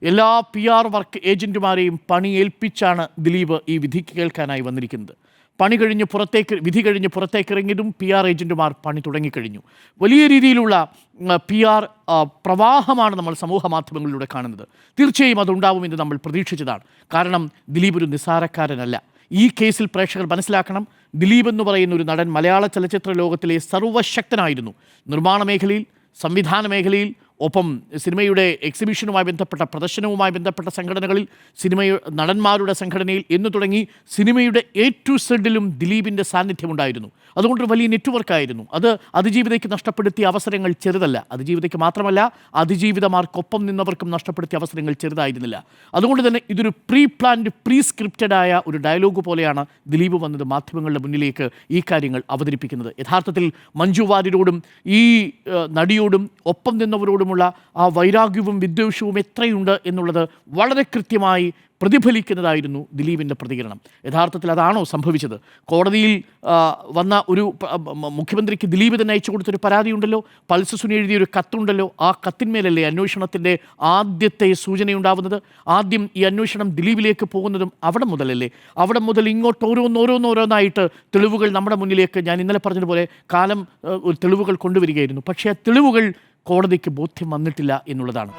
എല്ലാ PR work ഏജന്റുമാരെയും പണി ഏൽപ്പിച്ചാണ് ദിലീപ് ഈ വിധി കേൾക്കാനായി വന്നിരിക്കുന്നത്. വിധി കഴിഞ്ഞ് പുറത്തേക്കിറങ്ങിയതും PR ഏജന്റുമാർ പണി തുടങ്ങിക്കഴിഞ്ഞു. വലിയ രീതിയിലുള്ള PR പ്രവാഹമാണ് നമ്മൾ സമൂഹ മാധ്യമങ്ങളിലൂടെ കാണുന്നത്. തീർച്ചയായും അതുണ്ടാവുമെന്ന് നമ്മൾ പ്രതീക്ഷിച്ചതാണ്. കാരണം ദിലീപ് ഒരു നിസ്സാരക്കാരനല്ല. ഈ കേസിൽ പ്രേക്ഷകർ മനസ്സിലാക്കണം, ദിലീപ് എന്ന് പറയുന്ന ഒരു നടൻ മലയാള ചലച്ചിത്ര ലോകത്തിലെ സർവ്വശക്തനായിരുന്നു. നിർമ്മാണ മേഖലയിൽ, സംവിധാന മേഖലയിൽ, ഒപ്പം സിനിമയുടെ എക്സിബിഷനുമായി ബന്ധപ്പെട്ട പ്രദർശനവുമായി ബന്ധപ്പെട്ട സംഘടനകളിൽ, നടന്മാരുടെ സംഘടനയിൽ എന്നു തുടങ്ങി സിനിമയുടെ A to Z ദിലീപിൻ്റെ സാന്നിധ്യമുണ്ടായിരുന്നു. അതുകൊണ്ടൊരു വലിയ നെറ്റ്വർക്കായിരുന്നു അത്. അതിജീവിതയ്ക്ക് നഷ്ടപ്പെടുത്തിയ അവസരങ്ങൾ ചെറുതല്ല. അതിജീവിതയ്ക്ക് മാത്രമല്ല, അതിജീവിതമാർക്കൊപ്പം നിന്നവർക്കും നഷ്ടപ്പെടുത്തിയ അവസരങ്ങൾ ചെറുതായിരുന്നില്ല. അതുകൊണ്ട് തന്നെ ഇതൊരു പ്രീ പ്ലാൻഡ്, പ്രീ സ്ക്രിപ്റ്റഡായ ഒരു ഡയലോഗ് പോലെയാണ് ദിലീപ് വന്നത് മാധ്യമങ്ങളുടെ മുന്നിലേക്ക് ഈ കാര്യങ്ങൾ അവതരിപ്പിക്കുന്നത്. യഥാർത്ഥത്തിൽ മഞ്ജു വാര്യരോടും ഈ നടിയോടും ഒപ്പം നിന്നവരോടും ആ വൈരാഗ്യവും വിദ്വേഷവും എത്രയുണ്ട് എന്നുള്ളത് വളരെ കൃത്യമായി പ്രതിഫലിക്കുന്നതായിരുന്നു ദിലീപിൻ്റെ പ്രതികരണം. യഥാർത്ഥത്തിൽ അതാണോ സംഭവിച്ചത്? കോടതിയിൽ വന്ന ഒരു മുഖ്യമന്ത്രിക്ക് ദിലീപ് തന്നെ അയച്ചു കൊടുത്തൊരു പരാതിയുണ്ടല്ലോ, പൾസ് സുനി എഴുതിയൊരു കത്തുണ്ടല്ലോ. ആ കത്തിന്മേലല്ലേ അന്വേഷണത്തിൻ്റെ ആദ്യത്തെ സൂചനയുണ്ടാവുന്നത്? ആദ്യം ഈ അന്വേഷണം ദിലീപിലേക്ക് പോകുന്നതും അവിടെ മുതലല്ലേ? അവിടെ മുതൽ ഇങ്ങോട്ട് ഓരോന്നോരോന്നായിട്ട് തെളിവുകൾ നമ്മുടെ മുന്നിലേക്ക്, ഞാൻ ഇന്നലെ പറഞ്ഞതുപോലെ കാലം തെളിവുകൾ കൊണ്ടുവരികയായിരുന്നു. പക്ഷേ ആ തെളിവുകൾ കോടതിക്ക് ബോധ്യം വന്നിട്ടില്ല എന്നുള്ളതാണ്.